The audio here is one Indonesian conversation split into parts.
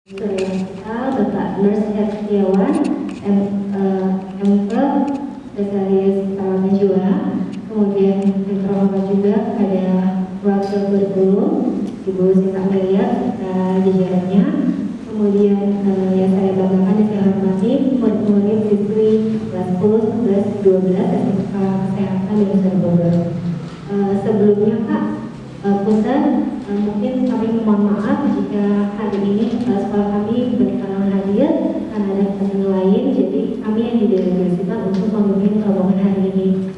kita Bapak Nurse Setiawan, MPhil, spesialis perawatan jiwa. Kemudian diterima juga pada waktu kurikulum Ibu Sita Melia serta jajarannya. Kemudian yang saya banggakan dan saya hormati murid-murid siswi kelas 10, 11, 12 SMK Kesehatan di Nusa Bogor. Sebelumnya Kak, Punten, mungkin kami mohon maaf jika hari ini sekolah kami berhalangan hadir karena ada kepentingan lain, jadi kami yang didelegasikan untuk memimpin rombongan hari ini.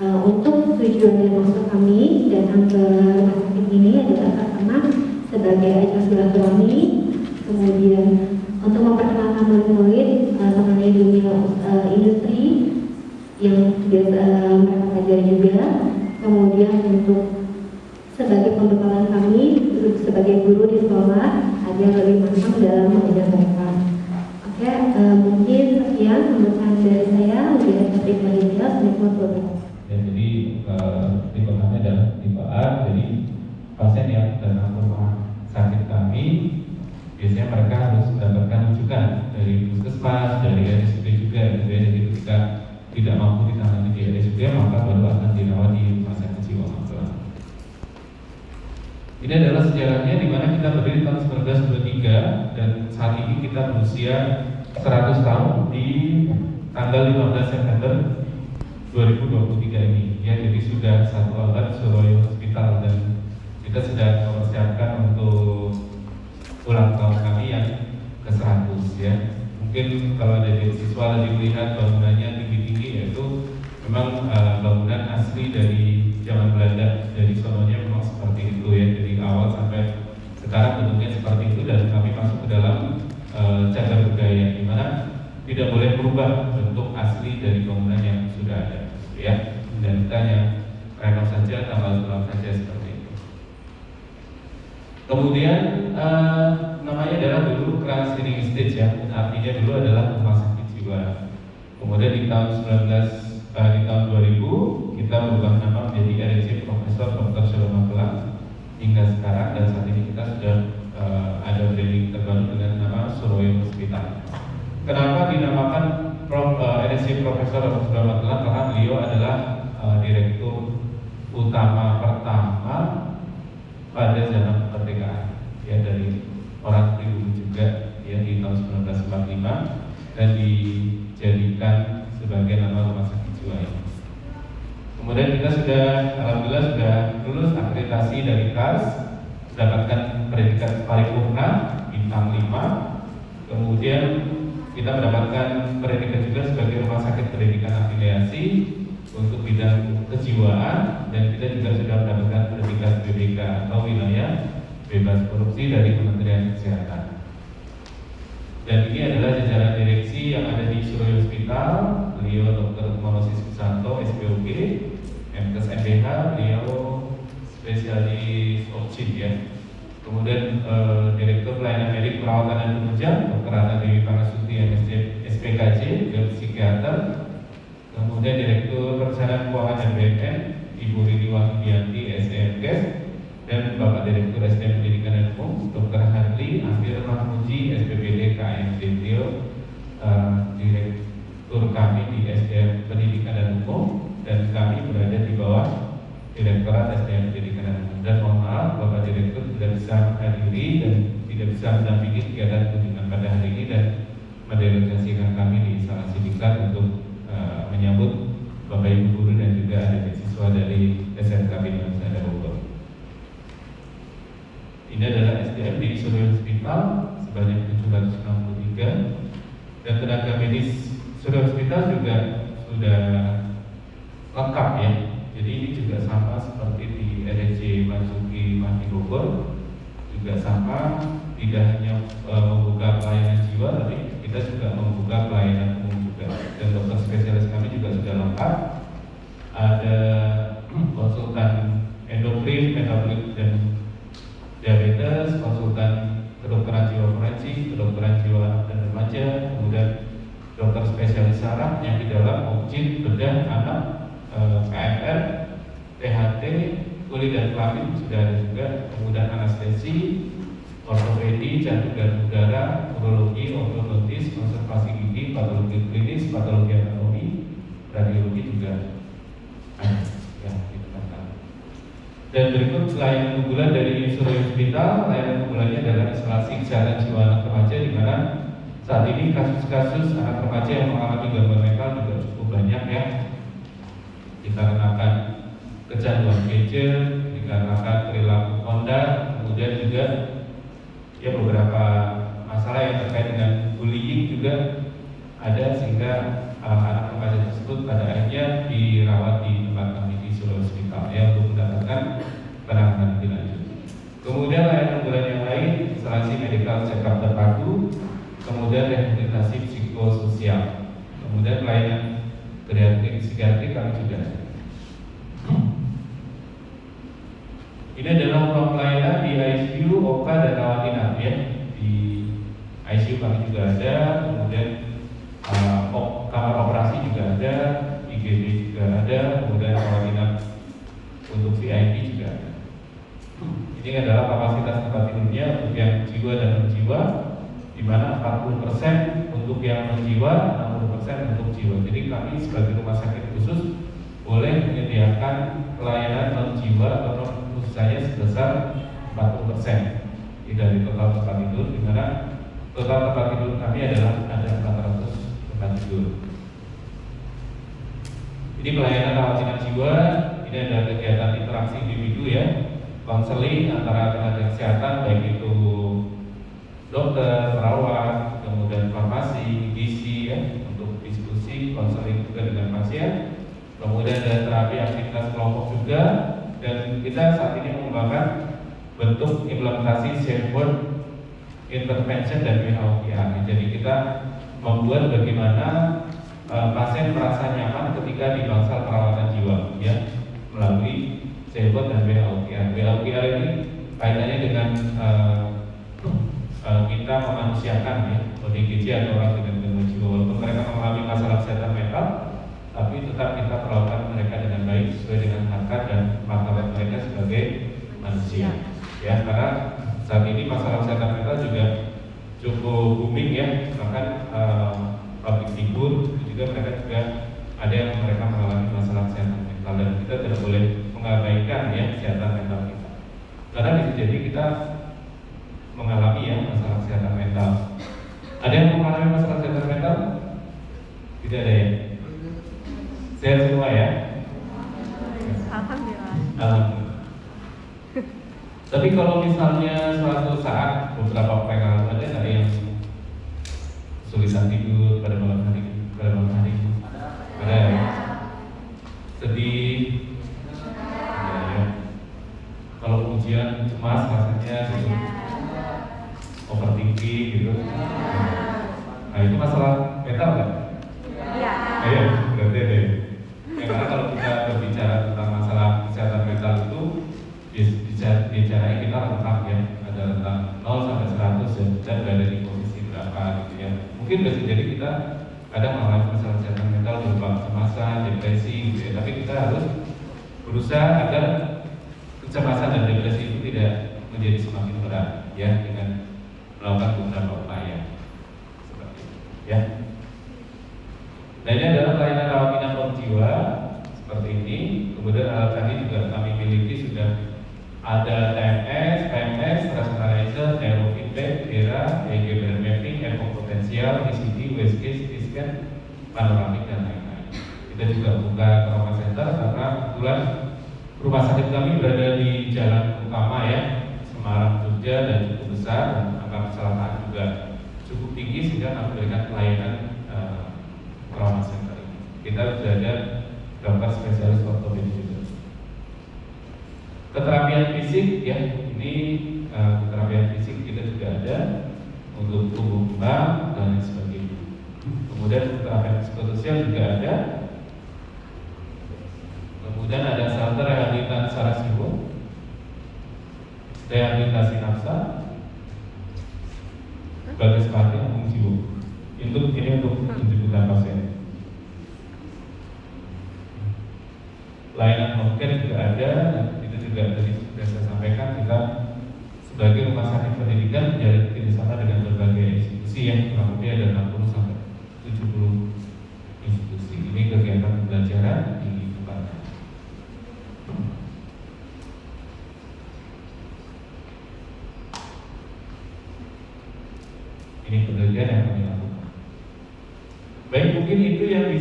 Untuk tujuan dan maksud kami datang ke rumah sakit ini adalah pertama sebagai ajang silaturahmi, kemudian untuk memperkenalkan murid-murid mengenai dunia industri yang biasa mereka pelajari juga, kemudian untuk sebagai pembekalan kami sebagai guru di sekolah agar lebih matang dalam mengajar mereka. Oke, mungkin sekian pembukaan dari saya. Lebih lanjut dari dia, ya, jadi tipe-tipenya adalah tipe A. Jadi pasien yang datang ke rumah sakit kami biasanya mereka harus mendapatkan rujukan dari puskesmas, dari RSUD juga. Jadi ketika tidak mampu ditangani di RSUD, maka baru akan dirawat di rumah sakit jiwa Magelang. Ini adalah sejarahnya di mana kita berdiri tahun 1923 dan saat ini kita berusia 100 tahun di tanggal 15 September 2023 ini. Ya, jadi sudah satu abad Surabaya Hospital dan kita sudah mempersiapkan untuk ulang tahun kami yang ke-100 ya. Mungkin kalau ada siswa lagi melihat bangunannya tinggi-tinggi, yaitu memang bangunan asli dari zaman Belanda, dari sononya memang seperti itu ya. Dari awal sampai sekarang bentuknya seperti itu dan kami masuk ke dalam cagar budaya di mana tidak boleh berubah bentuk asli dari bangunan yang sudah ada ya. Dan kita hanya renov saja, tambah ulang saja seperti itu. Kemudian namanya adalah dulu Krans Healing Stage ya, artinya dulu adalah rumah sakit jiwa. Kemudian di tahun 2000 kita berubah nama menjadi RSC Profesor Dr. Suryo Magelang hingga sekarang, dan saat ini kita sudah ada branding terbaru dengan nama Surabaya Hospital. Kenapa dinamakan RSC Profesor Dr. Suryo Magelang? Karena beliau adalah direktur utama pertama pada zaman kemerdekaan ya, dari orang pribumi juga ya, di tahun 1945 dan dijadikan sebagai nama rumah sakit jiwa ini. Kemudian kita sudah alhamdulillah sudah lulus akreditasi dari KAS, mendapatkan predikat paripurna bintang 5. Kemudian kita mendapatkan predikat juga sebagai rumah sakit pendidikan afiliasi untuk bidang kejiwaan, dan kita juga sudah mendapatkan predikat BBK atau wilayah bebas korupsi dari Kementerian Kesehatan. Dan ini adalah jajaran direksi yang ada di Surabaya Hospital. Beliau Dr. Monosis Susanto, SPOG, MKes MBH, beliau spesialis opsin ya. Kemudian Direktur Pelayanan Medik Perawatan dan Penunjang, Dr. Rata Dewi Parasuti, MSc SPKJ, beliau psikiater. Kemudian Direktur Perencanaan Keuangan dan BNN, Ibu Rini Wahyudianti, SEMKes, dan Bapak Direktur SDM Pendidikan dan Umum, Dr. Hadli Amir Mahmuji, SPPD KMD, beliau direktur kami di SDM Pendidikan dan Umum, dan kami berada di bawah Direktorat SDM Pendidikan dan Umum. Dan mohon maaf, Bapak Direktur tidak bisa menghadiri dan tidak bisa mendampingi kegiatan kunjungan pada hari ini dan mendelegasikan kami di salah sindikat untuk menyambut Bapak Ibu guru dan juga ada siswa dari SMK Bina Nusa Bogor. Ini adalah SDM di Surabaya Hospital sebanyak 763, dan tenaga medis Surabaya Hospital juga sudah lengkap ya. Jadi ini juga sama seperti di RSC Marzuki Mahdi Bogor, juga sama, tidak hanya membuka pelayanan jiwa, tapi kita juga membuka pelayanan umum juga. Dan dokter spesialis kami juga sudah lengkap. Ada konsultan endokrin, metabolik dan diabetes, konsultan kedokteran jiwa forensik, kedokteran jiwa anak dan remaja, kemudian dokter spesialis saraf yang di dalam objin, bedah anak, KMR, THT, kulit dan kelamin sudah ada juga, kemudian anestesi, ortopedi, jantung dan udara, urologi, ortodontis, konservasi gigi, patologi klinis, patologi anatomi, radiologi juga ada ya di tempat kami. Dan berikut layanan unggulan dari Surabaya Hospital. Layanan unggulannya adalah isolasi kesehatan jiwa anak remaja, di mana saat ini kasus-kasus anak remaja yang mengalami gangguan mental juga cukup banyak ya, dikarenakan kecanduan gadget, dikarenakan perilaku kondak, kemudian juga ya beberapa masalah yang terkait dengan bullying juga ada, sehingga anak remaja tersebut pada akhirnya dirawat di tempat kami di Surabaya Hospital ya untuk mendapatkan penanganan lebih lanjut. Kemudian layanan unggulan yang lain, isolasi medical check-up terpadu, kemudian rehabilitasi psikososial, kemudian pelayanan geriatrik psikiatri kami juga ada. Ini adalah ruang pelayanan di ICU, OK dan rawat inap ya. Di ICU kami juga ada, kemudian kamar operasi juga ada, IGD juga ada, kemudian rawat inap untuk VIP juga ada. Ini adalah kapasitas tempat tidurnya untuk yang jiwa dan non jiwa, di mana 40% untuk yang non jiwa, 60% untuk jiwa. Jadi kami sebagai rumah sakit khusus boleh menyediakan pelayanan non jiwa atau non khusus saya sebesar 40% dari total tempat tidur, di mana total tempat tidur kami adalah ada 400 tempat tidur. Ini pelayanan rawat inap jiwa. Ini adalah kegiatan interaksi individu ya, konseling antara tenaga kesehatan baik itu dokter, perawat, kemudian farmasi, gizi ya, untuk diskusi, konseling juga dengan pasien. Kemudian ada terapi aktivitas kelompok juga, dan kita saat ini mengembangkan bentuk implementasi safe word intervention dan WHOPR. Jadi kita membuat bagaimana pasien merasa nyaman ketika di bangsal perawatan jiwa ya, melalui safe word dan WHOPR. WHOPR ini kaitannya dengan kita memanusiakan ya ODGJ atau orang dengan gangguan jiwa, walaupun mereka mengalami masalah kesehatan mental, tapi tetap kita perlakukan mereka dengan baik sesuai dengan harkat dan martabat mereka sebagai manusia ya, karena saat ini masalah kesehatan mental juga cukup booming ya, bahkan public figure juga mereka juga ada yang mereka mengalami masalah kesehatan mental, dan kita tidak boleh mengabaikan ya kesehatan mental kita, karena bisa jadi kita mengalami ya masalah kesehatan mental. Ada yang mengalami masalah kesehatan mental? Tidak ada ya? Sehat semua ya? Alhamdulillah. Alhamdulillah. Tapi kalau misalnya suatu saat beberapa waktu yang lalu ada nggak yang kesulitan tidur pada malam hari? Ada ya? Sedih? Ada ya? Kalau ujian cemas rasanya gitu, overthinking gitu. Nah itu masalah mental nggak? Iya. Ayo, berarti deh. Ya, karena kalau kita berbicara tentang masalah kesehatan mental itu bicaranya kita rentang ya, ada rentang 0 sampai 100 ya, dan berada di posisi berapa gitu ya. Mungkin bisa jadi kita kadang mengalami masalah kesehatan mental berupa kecemasan, depresi gitu ya, tapi kita harus berusaha agar kecemasan dan depresi itu tidak menjadi semakin berat ya, dengan melakukan beberapa upaya seperti itu ya. Nah ini adalah pelayanan rawat inap non jiwa seperti ini. Kemudian alat tadi juga kami miliki, sudah ada TMS, PMS, stress analyzer, neurofeedback, DERA, EEG brain mapping, echo potensial, ECG, USG, CT scan, panoramik dan lain-lain. Kita juga buka trauma center karena kebetulan rumah sakit kami berada di jalan utama ya, Semarang, Jogja, dan cukup besar, dan angka kecelakaan juga cukup tinggi, sehingga kami berikan pelayanan trauma center ini. Kita sudah ada dokter spesialis ortopedi juga. Keterapian fisik ya, ini keterapian fisik kita juga ada untuk tumbuh kembang dan lain sebagainya. Kemudian keterapian psikososial juga ada. Kemudian ada shelter rehabilitasi saraf jiwa, rehabilitasi nafsa, bagai seperti ambung jiwa. Ini untuk menjemputkan pasien. Layanan healthcare juga ada, dan itu juga tadi sudah saya sampaikan, kita sebagai rumah sakit pendidikan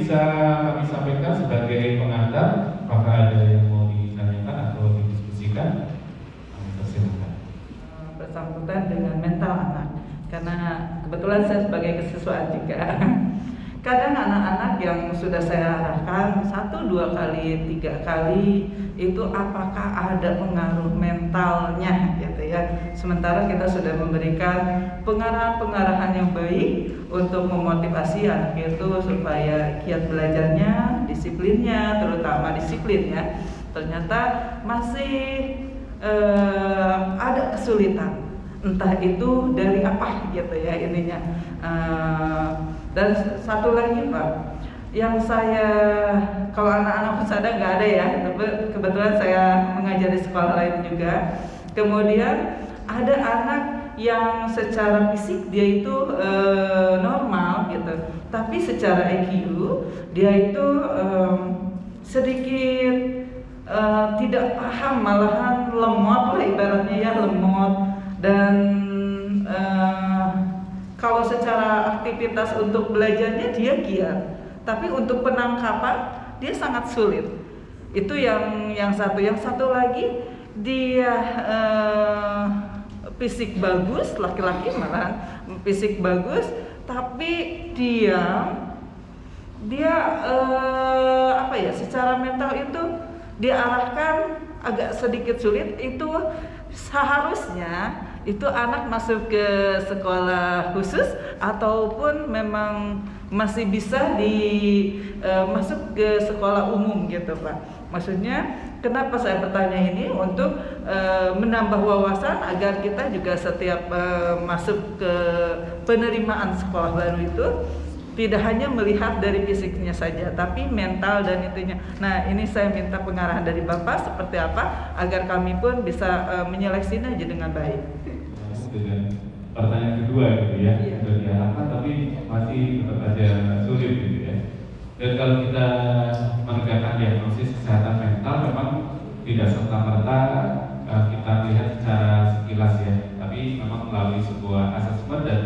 bisa kami sampaikan sebagai pengantar. Apakah ada yang mau ditanyakan atau didiskusikan? Kami persilakan. Bersangkutan dengan mental anak, karena kebetulan saya sebagai siswa juga. Kadang anak-anak yang sudah saya arahkan 1, 2 kali, 3 kali itu apakah ada pengaruh mentalnya gitu ya. Sementara kita sudah memberikan pengarahan-pengarahan yang baik untuk memotivasi anak itu supaya giat belajarnya, disiplinnya, terutama disiplinnya. Ternyata masih ada kesulitan. Entah itu dari apa gitu ya ininya. Dan satu lagi Pak, yang saya, kalau anak-anak pesada nggak ada ya, tapi kebetulan saya mengajar di sekolah lain juga. Kemudian ada anak yang secara fisik dia itu normal gitu, tapi secara IQ dia itu sedikit tidak paham, malahan lemot lah ibaratnya ya, lemot. Dan kalau secara aktivitas untuk belajarnya dia giat, tapi untuk penangkapan dia sangat sulit. Itu yang satu. Yang satu lagi dia fisik bagus, laki-laki malah fisik bagus, tapi dia apa ya, secara mental itu diarahkan agak sedikit sulit. Itu seharusnya itu anak masuk ke sekolah khusus ataupun memang masih bisa masuk ke sekolah umum gitu Pak. Maksudnya kenapa saya bertanya ini, untuk menambah wawasan agar kita juga setiap masuk ke penerimaan sekolah baru itu tidak hanya melihat dari fisiknya saja, tapi mental dan itunya. Nah, ini saya minta pengarahan dari Bapak seperti apa agar kami pun bisa menyeleksinya aja dengan baik. Dengan pertanyaan kedua gitu ya, sudah diarahkan tapi masih tetap aja sulit gitu ya. Dan kalau kita menegakkan diagnosis kesehatan mental, memang tidak serta-merta kita lihat secara sekilas ya, tapi memang melalui sebuah asesmen dan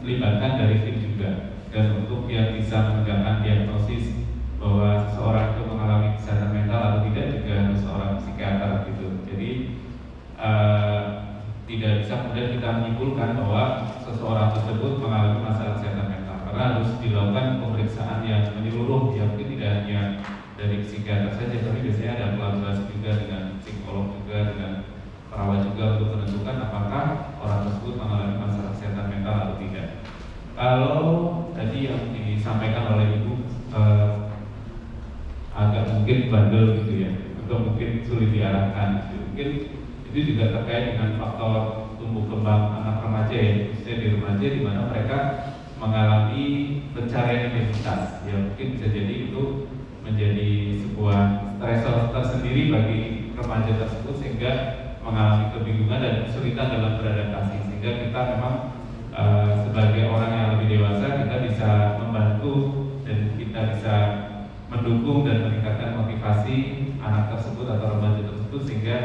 melibatkan dari tim juga. Dan untuk yang bisa menegakkan diagnosis bahwa seseorang itu mengalami kesehatan mental atau tidak juga harus seorang psikiater gitu. Jadi tidak bisa kemudian kita menyimpulkan bahwa seseorang tersebut mengalami masalah kesehatan mental, karena harus dilakukan pemeriksaan yang menyeluruh, ya mungkin tidak hanya dari psikiater saja, tapi biasanya ada kolaborasi juga dengan psikolog juga, dengan perawat juga untuk menentukan apakah orang tersebut mengalami masalah kesehatan mental atau tidak. Kalau tadi yang disampaikan oleh Ibu agak mungkin bandel gitu ya, atau mungkin sulit diarahkan, mungkin itu juga terkait dengan faktor tumbuh kembang anak remaja ya, khususnya di remaja di mana mereka mengalami pencarian identitas. Ya mungkin bisa jadi itu menjadi sebuah stresor tersendiri bagi remaja tersebut sehingga mengalami kebingungan dan kesulitan dalam beradaptasi. Sehingga kita memang sebagai orang yang lebih dewasa kita bisa membantu dan kita bisa mendukung dan meningkatkan motivasi anak tersebut atau remaja tersebut sehingga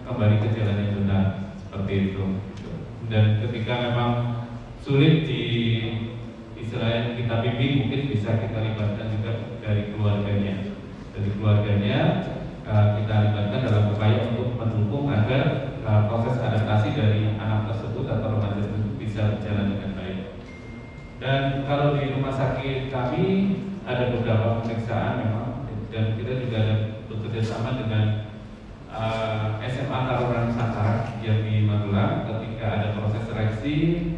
kembali ke jalan yang benar, seperti itu. Dan ketika memang sulit di istilahnya kita bimbing, mungkin bisa kita libatkan juga dari keluarganya. Dari keluarganya kita libatkan dalam upaya untuk mendukung agar proses adaptasi dari anak tersebut atau remaja tersebut bisa berjalan dengan baik. Dan kalau di rumah sakit kami ada beberapa pemeriksaan memang, dan kita juga ada bekerja sama dengan SMA Taruna Nusantara yang di Magelang. Ketika ada proses seleksi,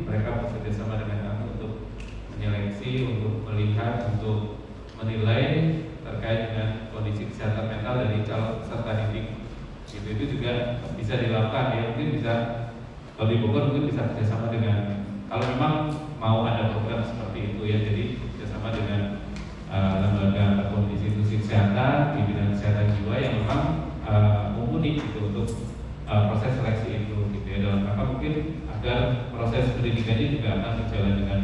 mereka bekerja sama dengan kami untuk menyeleksi, untuk melihat, untuk menilai terkait dengan kondisi kesehatan mental dari calon peserta didik. Itu juga bisa dilakukan ya, mungkin bisa kalau di Bogor mungkin bisa kerjasama dengan, kalau memang mau ada program seperti itu ya, jadi kerjasama dengan lembaga atau institusi kesehatan di bidang kesehatan jiwa yang memang mumpuni gitu untuk proses seleksi itu gitu ya, dalam rangka mungkin agar proses pendidikannya juga akan berjalan dengan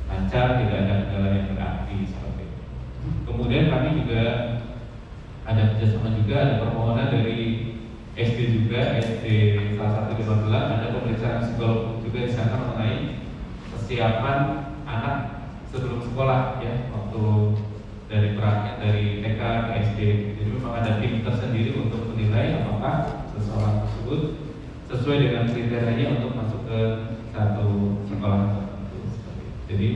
lancar, tidak ada kendala yang berarti seperti itu. Kemudian kami juga ada kerjasama juga, ada permohonan dari SD juga, SD salah satu di Magelang, ada pemeriksaan psikolog juga di sana mengenai kesiapan anak sebelum sekolah ya, waktu dari TK ke SD. Jadi memang ada tim tersendiri untuk menilai apakah seseorang tersebut sesuai dengan kriterianya untuk masuk ke satu sekolah tertentu. Jadi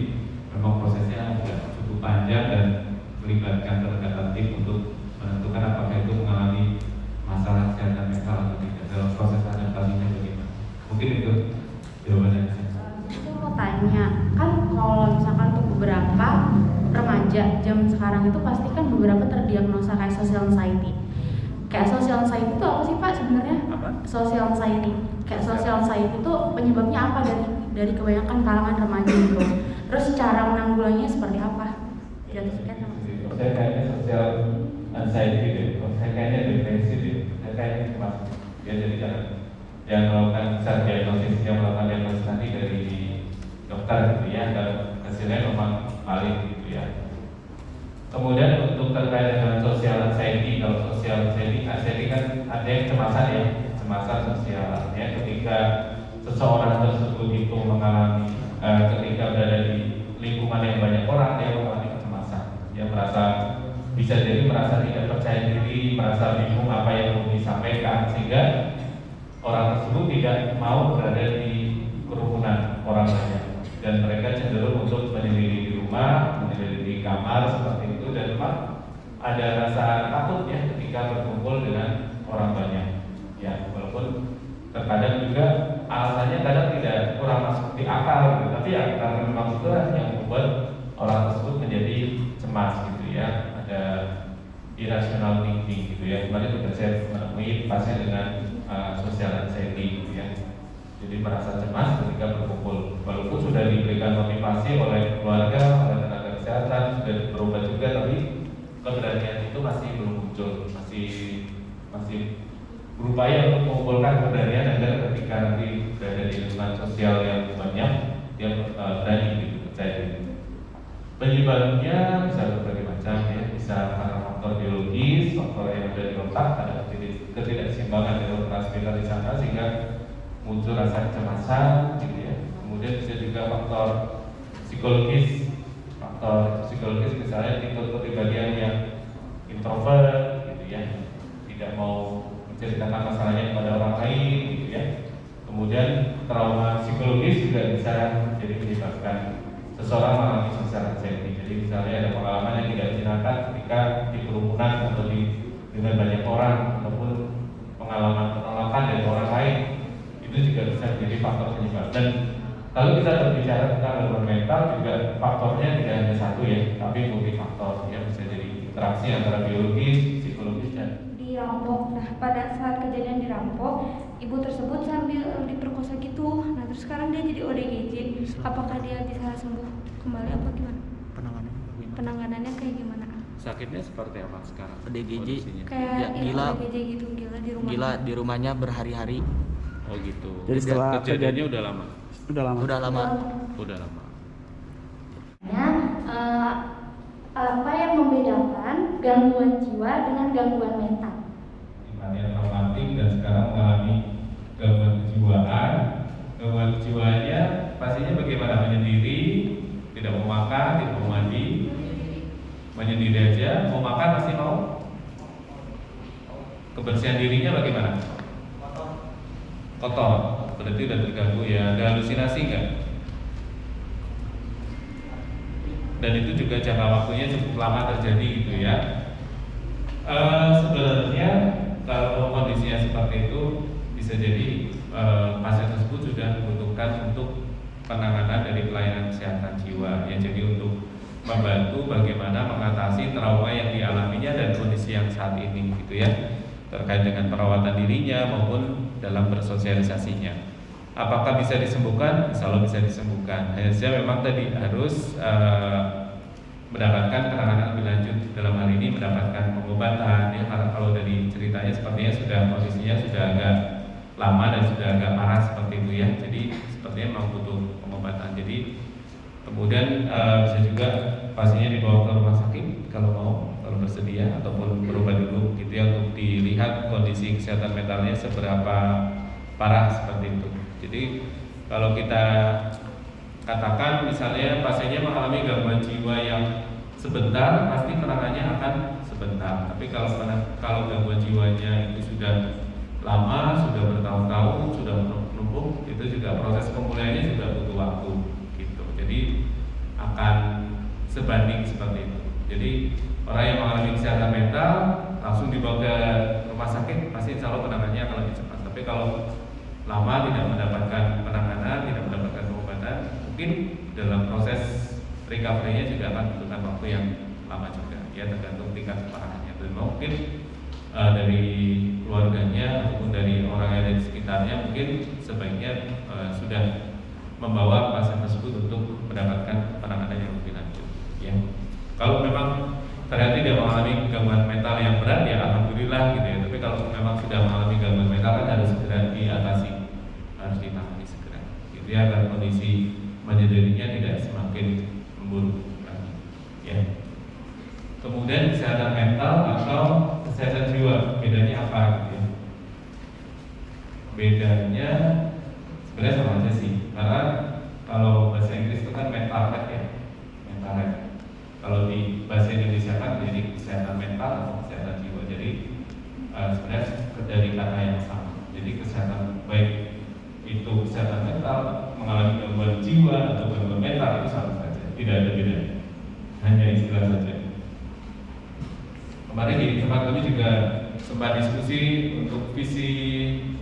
memang prosesnya agak cukup panjang dan melibatkan pendekatan tim untuk menentukan apakah itu mengalami masalah kesehatan mental atau tidak dalam proses adaptasinya bagaimana. Mungkin itu jawabannya. Itu mau tanya, kan kalau misalkan untuk beberapa remaja zaman sekarang itu pasti kan beberapa terdiagnosa kayak social anxiety. Kayak social anxiety itu apa sih Pak sebenarnya? Apa? Social anxiety. Kayak social anxiety itu penyebabnya apa dari kebanyakan kalangan remaja itu? Terus cara menanggulanginya seperti apa? Saya kayaknya social anxiety deh. Saya kayaknya depresi deh. Saya kayaknya cemas. Ya jadi jangan yang melakukan diagnosis yang melakukan diagnosis nanti dari dokter gitu ya, dan hasilnya memang valid gitu ya. Kemudian untuk terkait dengan social anxiety, kalau social anxiety kan ada yang kecemasan ya, kecemasan sosial. Ya, ketika seseorang tersebut itu mengalami ketika berada di lingkungan yang banyak orang, dia mengalami kecemasan. Dia merasa bisa jadi merasa tidak percaya diri, merasa bingung apa yang mau disampaikan, sehingga orang tersebut tidak mau berada di kerumunan orang banyak, dan mereka cenderung untuk menyendiri di rumah, menyendiri di kamar seperti itu, dan memang ada rasa takut ya ketika berkumpul dengan orang banyak. Ya, walaupun terkadang juga alasannya kadang tidak kurang masuk di akal gitu, tapi ya karena memang itu yang membuat orang tersebut menjadi cemas gitu ya. Ada irrational thinking gitu ya. Kemarin juga saya menemui pasien dengan social anxiety gitu ya. Jadi merasa cemas ketika berkumpul, walaupun sudah diberikan motivasi oleh keluarga, oleh tenaga kesehatan, sudah berubah juga, tapi keberanian itu masih belum muncul, masih berupaya untuk mengumpulkan keberanian agar ketika nanti berada di lingkungan sosial yang banyak, dia berani gitu, percaya diri. Penyebabnya bisa berbagai macam ya, bisa karena faktor biologis, faktor yang ada di otak, ada ketidakseimbangan neurotransmitter di sana sehingga muncul rasa kecemasan gitu ya. Kemudian bisa juga faktor psikologis misalnya tipe kepribadian yang introvert gitu ya, tidak mau menceritakan masalahnya kepada orang lain gitu ya. Kemudian trauma psikologis juga bisa jadi menyebabkan seseorang mengalami social anxiety. Jadi misalnya ada pengalaman yang tidak menyenangkan ketika di kerumunan atau dengan banyak orang, ataupun pengalaman penolakan dari orang lain, itu juga bisa menjadi faktor penyebab. Dan kalau kita berbicara tentang gangguan mental, juga faktornya tidak hanya satu ya, tapi multifaktor ya, bisa jadi interaksi antara biologis, psikologis dan dirampok. Nah, pada saat kejadian dirampok, ibu tersebut sambil diperkosa gitu. Nah, terus sekarang dia jadi ODGJ. Apakah dia bisa sembuh kembali apa gimana? Penanganannya kayak gimana? sakitnya seperti apa sekarang? ODGJ Kayak ya, gila ODGJ gitu, gila di rumah. gila di rumahnya berhari-hari. Oh gitu. Jadi setelah kejadiannya udah lama. udah lama. Udah lama. Apa yang membedakan gangguan jiwa dengan gangguan mental? Yang traumatik dan sekarang mengalami gangguan kejiwaan. Gangguan kejiwaannya pastinya bagaimana? Menyendiri, tidak mau makan, tidak mau mandi, menyendiri aja, mau makan masih mau. Kebersihan dirinya bagaimana? Kotor, berarti udah terganggu ya. Ada halusinasi enggak? Dan itu juga jangka waktunya cukup lama terjadi gitu ya. Sebenarnya kalau kondisinya seperti itu bisa jadi pasien tersebut sudah membutuhkan untuk penanganan dari pelayanan kesehatan jiwa ya. Jadi untuk membantu bagaimana mengatasi trauma yang dialaminya dan kondisi yang saat ini gitu ya, terkait dengan perawatan dirinya maupun dalam bersosialisasinya. Apakah bisa disembuhkan? Insya Allah bisa disembuhkan. Hanya saja memang tadi harus mendapatkan penanganan lebih lanjut, dalam hal ini mendapatkan pengobatan ya, karena kalau dari ceritanya sepertinya sudah kondisinya sudah agak lama dan sudah agak parah seperti itu ya. Jadi sepertinya memang butuh pengobatan. Jadi kemudian bisa juga pasiennya dibawa ke rumah sakit kalau bersedia, ataupun berobat dulu gitu ya, untuk dilihat kondisi kesehatan mentalnya seberapa parah seperti itu. Jadi kalau kita katakan misalnya pasiennya mengalami gangguan jiwa yang sebentar, pasti penanganannya akan sebentar. Tapi kalau gangguan jiwanya itu sudah lama, sudah bertahun-tahun, sudah menumpuk, itu juga proses pemulihannya juga butuh waktu gitu. Jadi akan sebanding seperti itu. Jadi orang yang mengalami kesehatan mental langsung dibawa ke rumah sakit, pasti insya Allah penanganannya akan lebih cepat. Tapi kalau lama tidak mendapatkan penanganan, tidak mendapatkan pengobatan, mungkin dalam proses recovery-nya juga akan membutuhkan waktu yang lama juga. Ya tergantung tingkat keparahannya. Dan mungkin dari keluarganya ataupun dari orang yang ada di sekitarnya mungkin sebaiknya sudah membawa pasien tersebut untuk mendapatkan penanganan yang lebih lanjut. Ya, kalau memang ternyata tidak mengalami gangguan mental yang berat, ya alhamdulillah gitu ya. Tapi kalau memang sudah mengalami gangguan mental kan harus segera diatasi, harus ditangani segera. Gitu ya, agar kondisi menyedarinya tidak semakin memburuk lagi. Ya. Kemudian kesehatan mental atau kesehatan jiwa, bedanya apa gitu ya? Bedanya sebenarnya sama aja sih, karena kalau bahasa Inggris itu kan mental health ya, mental health. Kalau di bahasa Indonesia kan jadi kesehatan mental atau kesehatan jiwa. Jadi sebenarnya dari kata yang sama. Jadi kesehatan baik itu kesehatan mental, mengalami gangguan jiwa atau gangguan mental itu sama saja, tidak ada bedanya, hanya istilah saja. Kemarin di tempat kami juga sempat diskusi untuk visi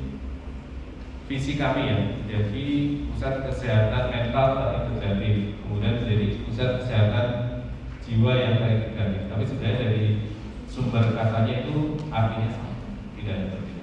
kami ya. Jadi pusat kesehatan mental terintegratif, kemudian menjadi pusat kesehatan jiwa yang terintegratif. Tapi sebenarnya dari sumber katanya itu artinya sama, tidak ada perbedaan.